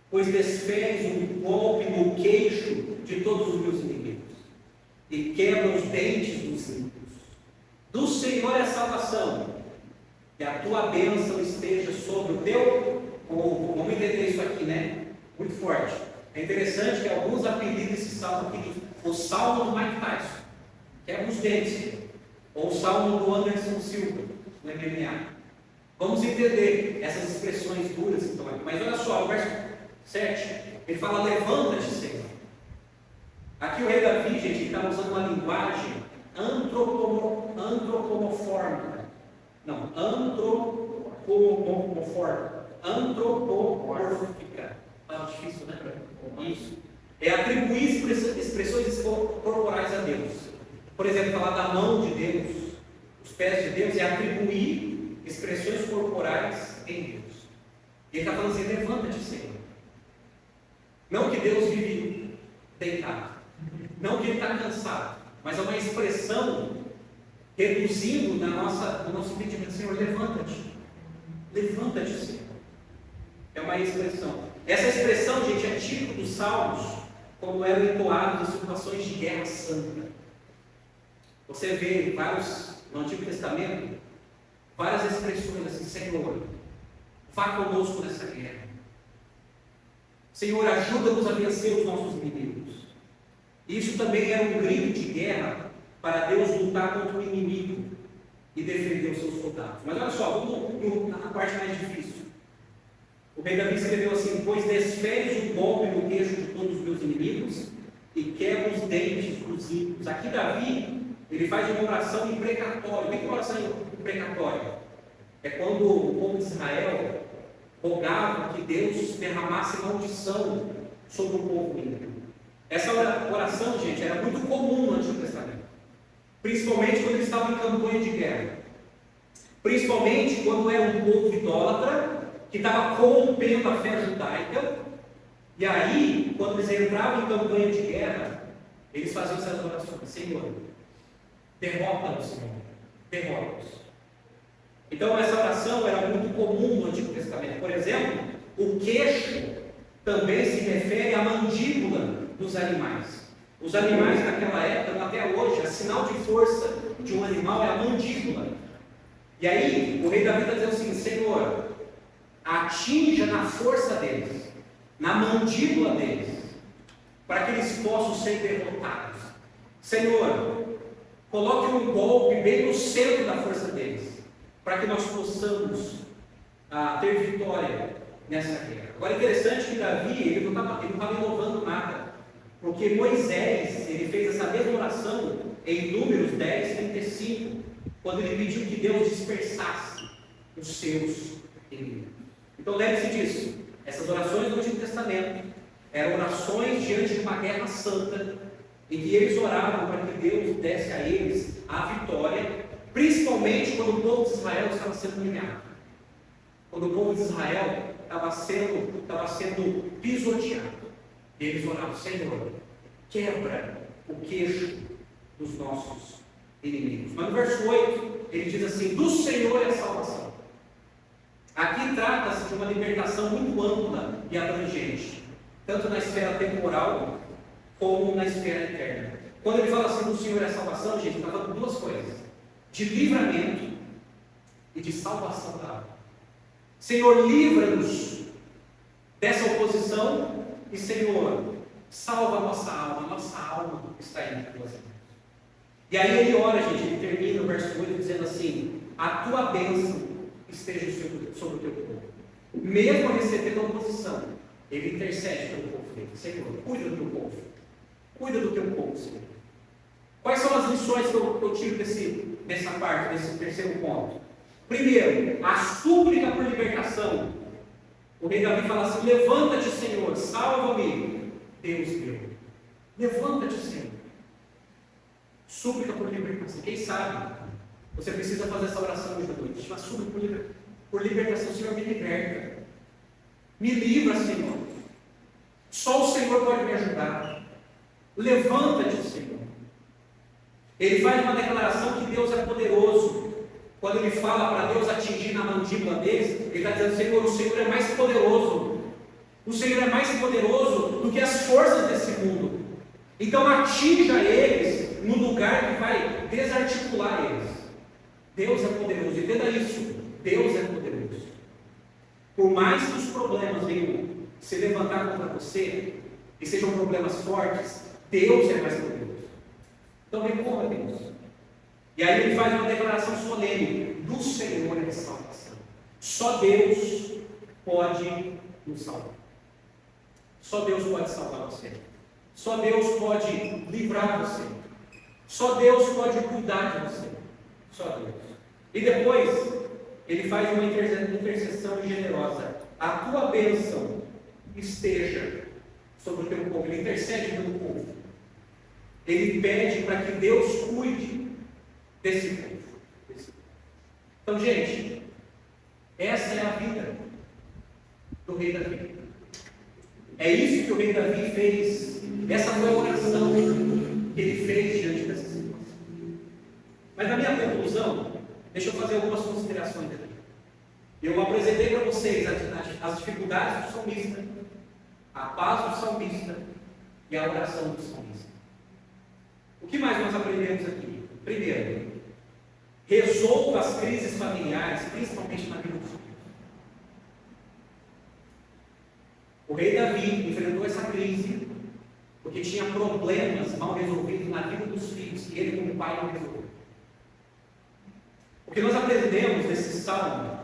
pois desferes um golpe no queixo de todos os meus inimigos e quebra os dentes dos ímpios. Do Senhor é a salvação, que a tua bênção esteja sobre o teu povo. Vamos entender isso aqui, né? Muito forte. É interessante que alguns apelidam esse salmo aqui de o salmo do Mike Tyson, quebra os dentes, ou o salmo do Anderson Silva, no MMA. Vamos entender essas expressões duras então aqui. Mas olha só, o verso 7, ele fala, levanta-te, Senhor. Aqui o rei Davi, gente, está usando uma linguagem antropomorfórmica. Não, antropomórfica. Tá difícil, né? Isso. É atribuir expressões corporais a Deus. Por exemplo, falar da mão de Deus, os pés de Deus, é atribuir expressões corporais em Deus. E ele está falando assim, levanta-te, Senhor. Não que Deus vive deitado, não que ele está cansado, mas é uma expressão reduzindo no nosso entendimento, Senhor, levanta-te. Levanta-te, Senhor. É uma expressão. Essa expressão, gente, é típico dos salmos, como eram entoados em situações de guerra santa. Você vê no Antigo Testamento, várias expressões assim, Senhor, vá conosco nessa guerra. Senhor, ajuda-nos a vencer os nossos inimigos. Isso também era um grito de guerra para Deus lutar contra o inimigo e defender os seus soldados. Mas olha só, vamos na parte mais difícil. O rei Davi escreveu assim, pois desferes o golpe no queixo de todos os meus inimigos e quebra os dentes dos ímpios. Aqui Davi, ele faz uma oração imprecatória. O que é uma oração imprecatória? É quando o povo de Israel rogava que Deus derramasse maldição sobre o povo ímpio. Essa oração, gente, era muito comum no Antigo Testamento. Principalmente quando eles estavam em campanha de guerra. Principalmente quando era um povo idólatra que estava corrompendo a fé judaica. E aí, quando eles entravam em campanha de guerra, eles faziam essas orações. Senhor, derrota-nos, Senhor. Derrota-nos. Então, essa oração era muito comum no Antigo Testamento. Por exemplo, o queixo também se refere à mandíbula dos animais. Os animais naquela época, até hoje, a sinal de força de um animal é a mandíbula. E aí, o rei Davi está dizendo assim, Senhor, atinja na força deles, na mandíbula deles, para que eles possam ser derrotados. Senhor, coloque um golpe bem no centro da força deles, para que nós possamos ter vitória nessa guerra. Agora é interessante que Davi, ele não estava inovando nada, porque Moisés, ele fez essa mesma oração em Números 10, 35, quando ele pediu que Deus dispersasse os seus inimigos. Então lembre-se disso, essas orações do Antigo Testamento eram orações diante de uma guerra santa, em que eles oravam para que Deus desse a eles a vitória, principalmente quando o povo de Israel estava sendo humilhado, quando o povo de Israel estava sendo pisoteado. E eles oravam, Senhor, quebra o queixo dos nossos inimigos. Mas no verso 8, ele diz assim, do Senhor é a salvação. Aqui trata-se de uma libertação muito ampla e abrangente, tanto na esfera temporal, como na esfera eterna. Quando ele fala assim, do Senhor é a salvação, gente, ele está falando duas coisas, de livramento e de salvação da alma. Senhor, livra-nos dessa oposição e, Senhor, salva a nossa alma está em tuas mãos. E aí ele ora, gente, ele termina o verso 8 dizendo assim, a tua bênção esteja sobre o teu povo. Mesmo recebendo oposição, ele intercede pelo povo dele. Senhor, cuida do teu povo. Cuida do teu povo, Senhor. Quais são as lições que eu tiro dessa parte, desse terceiro ponto? Primeiro, a súplica por libertação. O rei Davi fala assim: levanta-te, Senhor, salva-me, Deus meu. Levanta-te, Senhor. Súplica por libertação. Quem sabe você precisa fazer essa oração hoje à noite. Uma súplica por libertação. Senhor, me liberta. Me livra, Senhor. Só o Senhor pode me ajudar. Levanta-te, Senhor. Ele faz uma declaração que Deus é poderoso. Quando ele fala para Deus atingir na mandíbula deles, ele está dizendo: Senhor, o Senhor é mais poderoso. O Senhor é mais poderoso do que as forças desse mundo. Então atinja eles no lugar que vai desarticular eles. Deus é poderoso. Entenda isso. Deus é poderoso. Por mais que os problemas venham se levantar contra você, e sejam problemas fortes, Deus é mais poderoso. Então recorra a Deus. E aí ele faz uma declaração solene: do Senhor é a salvação. Só Deus pode nos salvar. Só Deus pode salvar você. Só Deus pode livrar você. Só Deus pode cuidar de você. Só Deus. E depois ele faz uma intercessão generosa: a tua bênção esteja sobre o teu povo. Ele intercede pelo povo. Ele pede para que Deus cuide desse povo. Então, gente, essa é a vida do rei Davi. É isso que o rei Davi fez. Essa foi a oração que ele fez diante dessa situação. Mas na minha conclusão, deixa eu fazer algumas considerações aqui. Eu apresentei para vocês as dificuldades do salmista, a paz do salmista e a oração do salmista. O que mais nós aprendemos aqui? Primeiro, resolva as crises familiares, principalmente na vida dos filhos. O rei Davi enfrentou essa crise porque tinha problemas mal resolvidos na vida dos filhos que ele, como pai, não resolveu. O que nós aprendemos desse salmo,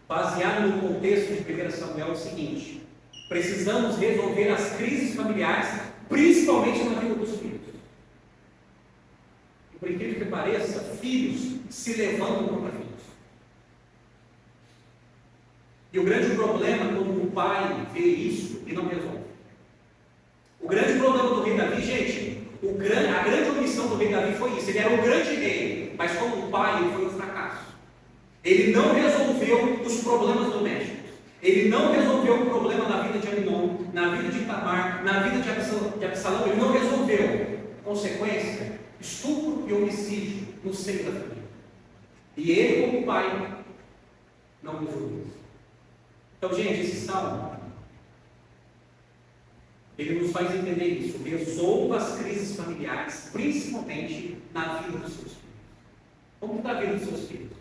baseado no contexto de 1 Samuel, é o seguinte: precisamos resolver as crises familiares, principalmente na vida dos filhos. E por incrível que pareça, filhos se levantam contra filhos. E o grande problema é quando o pai vê isso e não resolve. O grande problema do rei Davi, gente, a grande omissão do rei Davi foi isso. Ele era um grande rei, mas como pai ele foi um fracasso. Ele não resolveu os problemas domésticos. Ele não resolveu o problema na vida de Amnon, na vida de Tamar, na vida de Absalão. Ele não resolveu. Consequência: estupro e homicídio no seio da família. E ele, como pai, não resolveu isso. Então, gente, esse salmo, ele nos faz entender isso. Resolva as crises familiares, principalmente na vida dos seus filhos. Como está a vida dos seus filhos?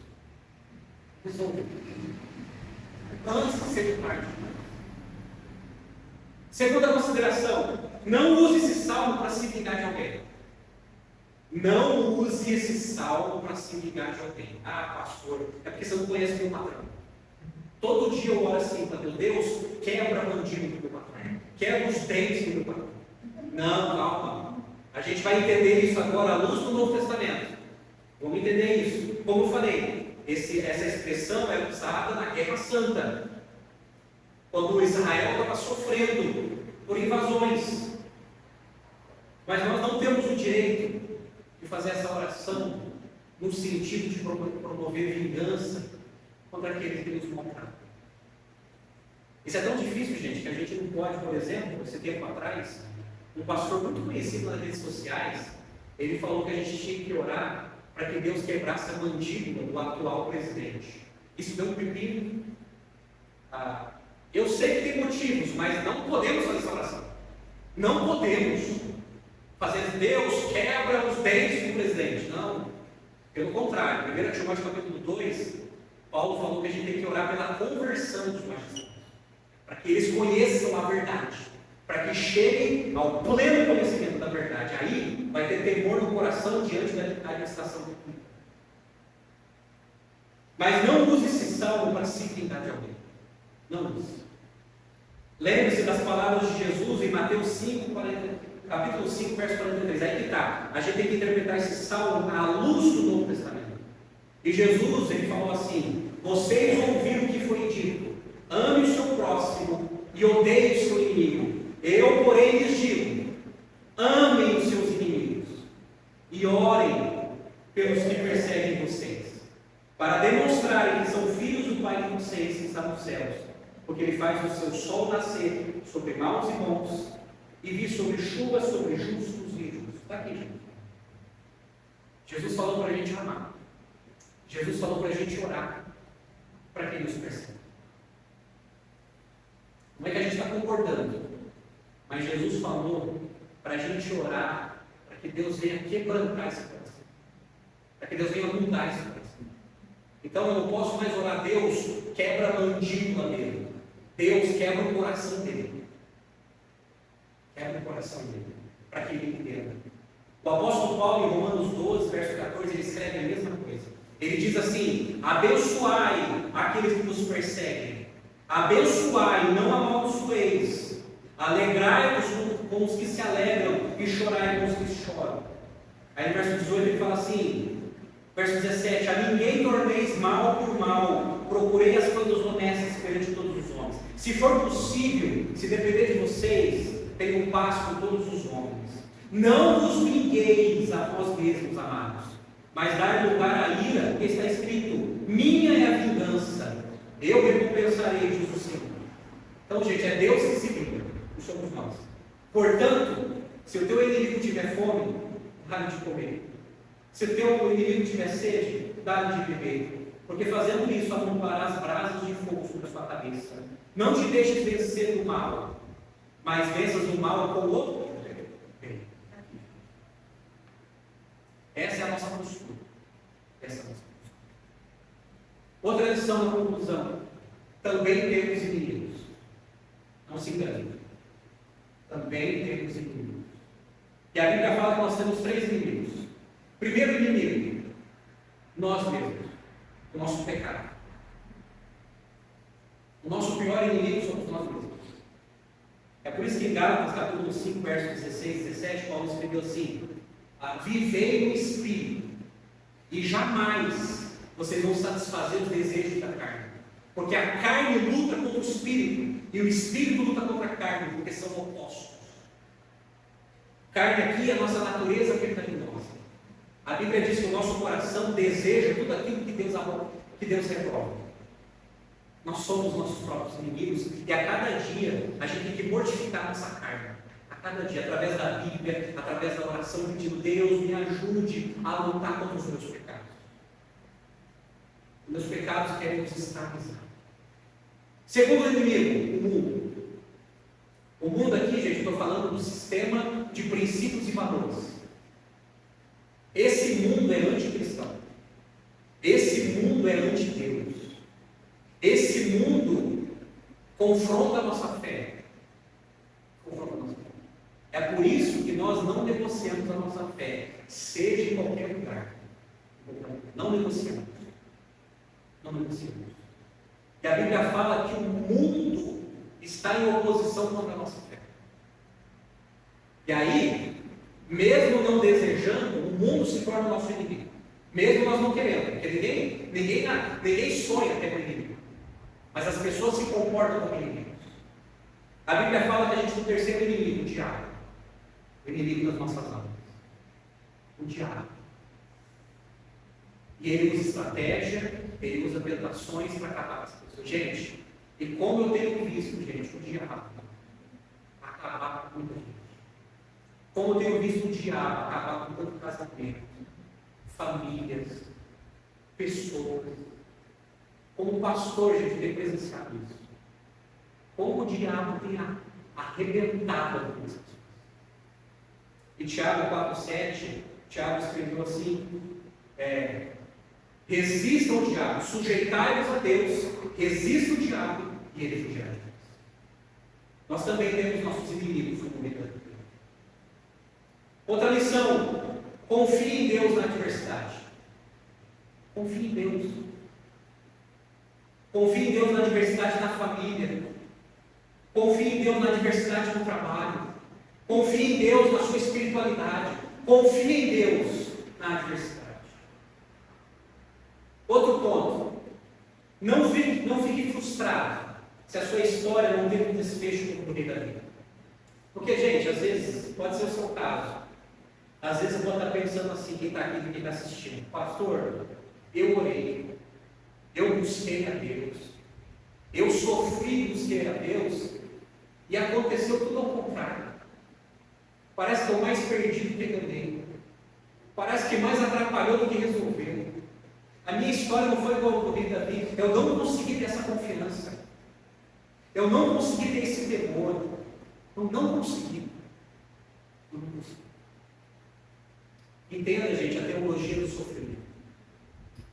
Resolva. Antes de ser tarde. Segunda consideração: não use esse salmo para se vingar de alguém. Não use esse salmo para se vingar de alguém. Ah, pastor, é porque você não conhece meu patrão. Todo dia eu oro assim para Deus: Deus, quebra a mandíbula do meu patrão, quebra os dentes do meu patrão. Não, calma. A gente vai entender isso agora à luz do Novo Testamento. Vamos entender isso. Como eu falei, essa expressão é usada na Guerra Santa, quando Israel estava sofrendo por invasões. Mas nós não temos o direito de fazer essa oração no sentido de promover vingança contra aqueles que nos maltratam. Isso é tão difícil, gente, que a gente não pode, por exemplo, esse tempo atrás, um pastor muito conhecido nas redes sociais, ele falou que a gente tinha que orar para que Deus quebrasse a mandíbula do atual presidente. Isso deu um pepino. Eu sei que tem motivos, mas não podemos fazer essa oração. Não podemos fazer Deus quebra os dentes do presidente. Não. Pelo contrário, 1 Timóteo capítulo 2, Paulo falou que a gente tem que orar pela conversão dos magistrados, para que eles conheçam a verdade, para que cheguem ao pleno conhecimento da verdade. Aí vai ter temor no coração diante da administração pública. Mas não use esse salmo para se vingar de alguém. Não use. Lembre-se das palavras de Jesus em Mateus 5, capítulo 5, verso 43. Aí que está. A gente tem que interpretar esse salmo à luz do Novo Testamento. E Jesus, ele falou assim: vocês ouviram o que foi dito, ame o seu próximo e odeie o seu inimigo. Eu, porém, lhes digo, amem os seus inimigos e orem pelos que perseguem vocês, para demonstrarem que são filhos do Pai de vocês que está nos céus, porque Ele faz o seu sol nascer sobre maus e bons, e vir sobre chuva sobre justos e injustos. Está aqui, gente. Jesus falou para a gente amar. Jesus falou para a gente orar para quem nos persegue. Não é que a gente está concordando, mas Jesus falou para a gente orar para que Deus venha quebrantar esse coração, para que Deus venha mudar esse coração. Então eu não posso mais orar: Deus quebra a mandíbula dele, Deus quebra o coração dele, quebra o coração dele, para que ele entenda. O apóstolo Paulo, em Romanos 12, verso 14, ele escreve a mesma coisa. Ele diz assim: abençoai aqueles que nos perseguem, abençoai, não amaldiçoeis, alegrai-vos com os que se alegram e chorai com os que choram. Aí no verso 18 ele fala assim, verso 17: a ninguém torneis mal por mal, procurei as coisas honestas perante todos os homens. Se for possível, se depender de vocês, tenham paz com todos os homens. Não vos vingueis a vós mesmos, amados, mas dar lugar à ira, porque está escrito: minha é a vingança, eu recompensarei, diz o Senhor. Então, gente, é Deus que se vinga, não somos nós. Portanto, se o teu inimigo tiver fome, dá-lhe de comer. Se o teu inimigo tiver sede, dá-lhe de beber. Porque fazendo isso, acumularás brasas de fogo sobre a sua cabeça. Não te deixes vencer do mal, mas venças o mal com o outro. Essa é a nossa postura. Essa é a nossa postura. Outra lição na conclusão: também temos inimigos. Não se engane. Também temos inimigos. E a Bíblia fala que nós temos 3 inimigos. Primeiro inimigo, nós mesmos, o nosso pecado. O nosso pior inimigo somos nós mesmos. É por isso que em Gálatas, capítulo 5, versos 16 e 17, Paulo escreveu assim: vivei no Espírito, e jamais vocês vão satisfazer os desejos da carne, porque a carne luta contra o Espírito, e o Espírito luta contra a carne, porque são opostos. Carne aqui é a nossa natureza pecaminosa. A Bíblia diz que o nosso coração deseja tudo aquilo que Deus reprova. Nós somos nossos próprios inimigos, e a cada dia a gente tem que mortificar a nossa carne. A cada dia, através da Bíblia, através da oração, pedindo: Deus, me ajude a lutar contra os meus pecados. Os meus pecados querem nos escravizar. Segundo inimigo, o mundo. O mundo aqui, gente, estou falando do sistema de princípios e valores. Esse mundo é anticristão. Esse mundo é anti-Deus. Esse mundo confronta a nossa fé. Confronta a nossa fé. É por isso que nós não negociamos a nossa fé, seja em qualquer lugar. Não negociamos. Não negociamos. E a Bíblia fala que o mundo está em oposição contra a nossa fé. E aí, mesmo não desejando, o mundo se torna nosso inimigo. Mesmo nós não querendo, porque ninguém sonha ter um inimigo. Mas as pessoas se comportam como inimigos. A Bíblia fala que a gente tem o terceiro inimigo, o diabo. O inimigo das nossas almas. O diabo. E ele usa estratégia, ele usa tentações para acabar com as pessoas. Gente, e como eu tenho visto, gente, o diabo acabar com muita gente. Como eu tenho visto o diabo acabar com tanto casamento, famílias, pessoas. Como pastor, gente, tem presenciado isso. Como o diabo tem arrebentado algumas pessoas. E Tiago 4,7, Tiago escreveu assim: resistam ao diabo, sujeitai-vos a Deus, resistam ao diabo e ele fugirá de nós. Nós também temos nossos inimigos no momento da vida. Outra lição: confie em Deus na adversidade. Confie em Deus. Confie em Deus na diversidade da família. Confie em Deus na diversidade do trabalho. Confie em Deus na sua espiritualidade. Confie em Deus na diversidade. Outro ponto. Não fique frustrado se a sua história não tem um desfecho como o rei Davi. Porque, gente, às vezes, pode ser o seu caso. Às vezes eu vou estar pensando assim, quem está aqui, quem está assistindo. Pastor, eu orei. Eu busquei a Deus. Eu sofri e busquei a Deus. E aconteceu tudo ao contrário. Parece que eu mais perdi do que ganhei. Parece que mais atrapalhou do que resolveu. A minha história não foi igual ao do rei Davi. Eu não consegui ter essa confiança. Eu não consegui ter esse temor. Eu não consegui. Não consegui. Entenda, gente, a teologia do sofrimento.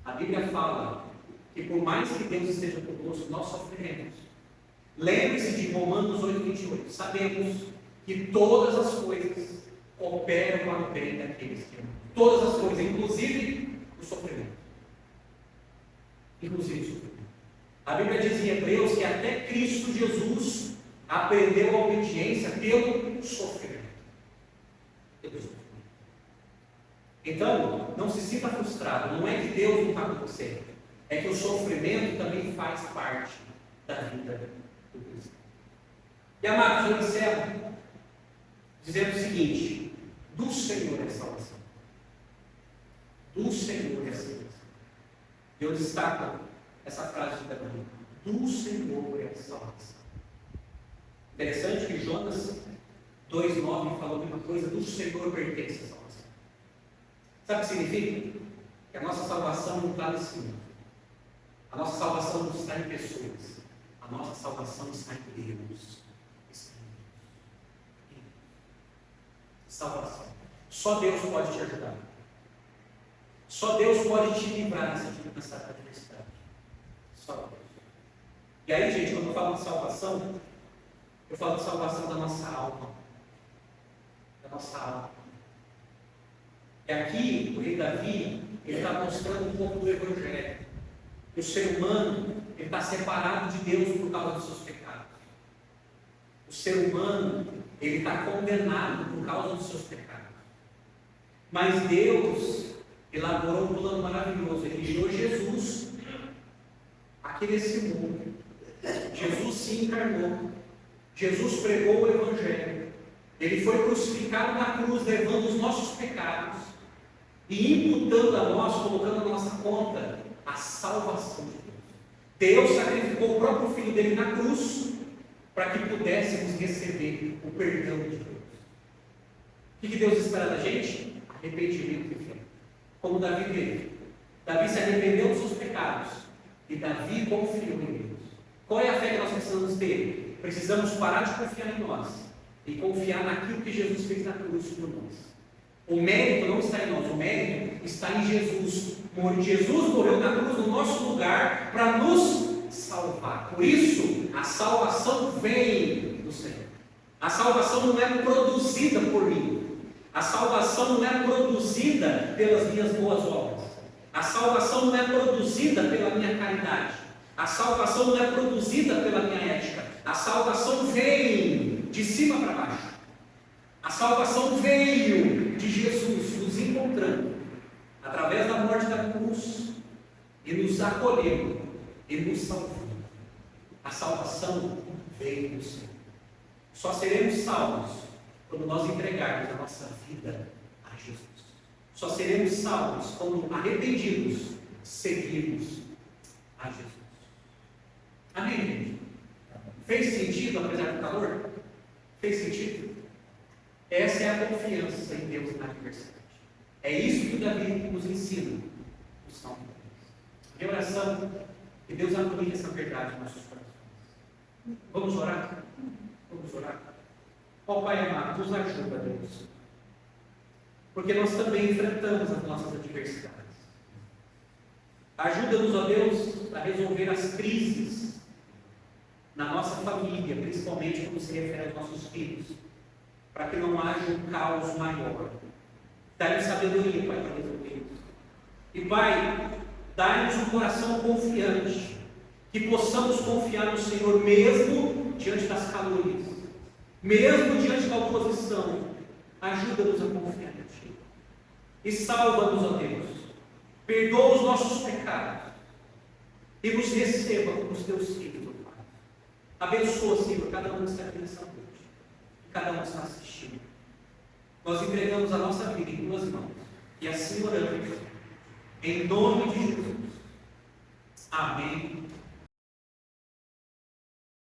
A Bíblia fala que por mais que Deus esteja conosco, nós sofreremos. Lembre-se de Romanos 8:28. Sabemos que todas as coisas cooperam para o bem daqueles que amam. Todas as coisas, inclusive o sofrimento. Inclusive o sofrimento. A Bíblia diz em Hebreus que até Cristo Jesus aprendeu a obediência pelo sofrimento. Pelo sofrimento. Então, não se sinta frustrado. Não é que Deus não está com você. É que o sofrimento também faz parte da vida do cristão. E amados, eu encerro dizendo o seguinte: do Senhor é a salvação. Do Senhor é a salvação. Eu destaco essa frase de Davi: do Senhor é a salvação. Interessante que Jonas 2:9 falou a mesma coisa: do Senhor pertence a salvação. Sabe o que significa? Que a nossa salvação não está nesse mundo. A nossa salvação não está em pessoas. A nossa salvação está em Deus. Salvação. Só Deus pode te ajudar. Só Deus pode te livrar dessa adversidade. Só Deus. E aí, gente, quando eu falo de salvação, eu falo de salvação da nossa alma. Da nossa alma. E aqui, o rei Davi, ele está mostrando um pouco do Evangelho. O ser humano, ele está separado de Deus por causa dos seus pecados. O ser humano, ele está condenado por causa dos seus pecados. Mas Deus elaborou um plano maravilhoso. Ele enviou Jesus aqui nesse mundo. Jesus se encarnou. Jesus pregou o Evangelho. Ele foi crucificado na cruz, levando os nossos pecados e imputando a nós, colocando na nossa conta a salvação de Deus. Deus sacrificou o próprio Filho dele na cruz para que pudéssemos receber o perdão de Deus. O que Deus espera da gente? Arrependimento e fé. Como Davi teve. Davi se arrependeu dos seus pecados e Davi confiou em Deus. Qual é a fé que nós precisamos ter? Precisamos parar de confiar em nós e confiar naquilo que Jesus fez na cruz por nós. O mérito não está em nós, o mérito está em Jesus. Jesus morreu na cruz no nosso lugar para nos salvar. Por isso, a salvação vem do Senhor. A salvação não é produzida por mim. A salvação não é produzida pelas minhas boas obras. A salvação não é produzida pela minha caridade. A salvação não é produzida pela minha ética. A salvação vem de cima para baixo. A salvação veio de Jesus nos encontrando através da morte da cruz e nos acolhendo e nos salvando. A salvação veio do Senhor. Só seremos salvos quando nós entregarmos a nossa vida a Jesus. Só seremos salvos quando arrependidos seguirmos a Jesus. Amém, gente? Fez sentido apesar do calor? Fez sentido? Essa é a confiança em Deus na adversidade. É isso que o Davi nos ensina no Salmo 3. Minha oração é que Deus aplique essa verdade em nossos corações. Vamos orar? Vamos orar? Ó Pai amado, nos ajuda, Deus. Porque nós também enfrentamos as nossas adversidades. Ajuda-nos, ó Deus, a resolver as crises na nossa família, principalmente quando se refere aos nossos filhos, para que não haja um caos maior. Dá-nos sabedoria, Pai, para resolver isso. E Pai, dá-nos um coração confiante, Que possamos confiar no Senhor mesmo diante das calúnias, mesmo diante da oposição. Ajuda-nos a confiar em Ti. E salva-nos, ó Deus. Perdoa os nossos pecados. E nos receba como os Teus filhos, ó Pai. Abençoa, Senhor, cada um que está aqui nessa noite. Cada um que está assistindo. Nós entregamos a nossa vida em Tuas mãos. E assim oramos. Em nome de Jesus. Amém.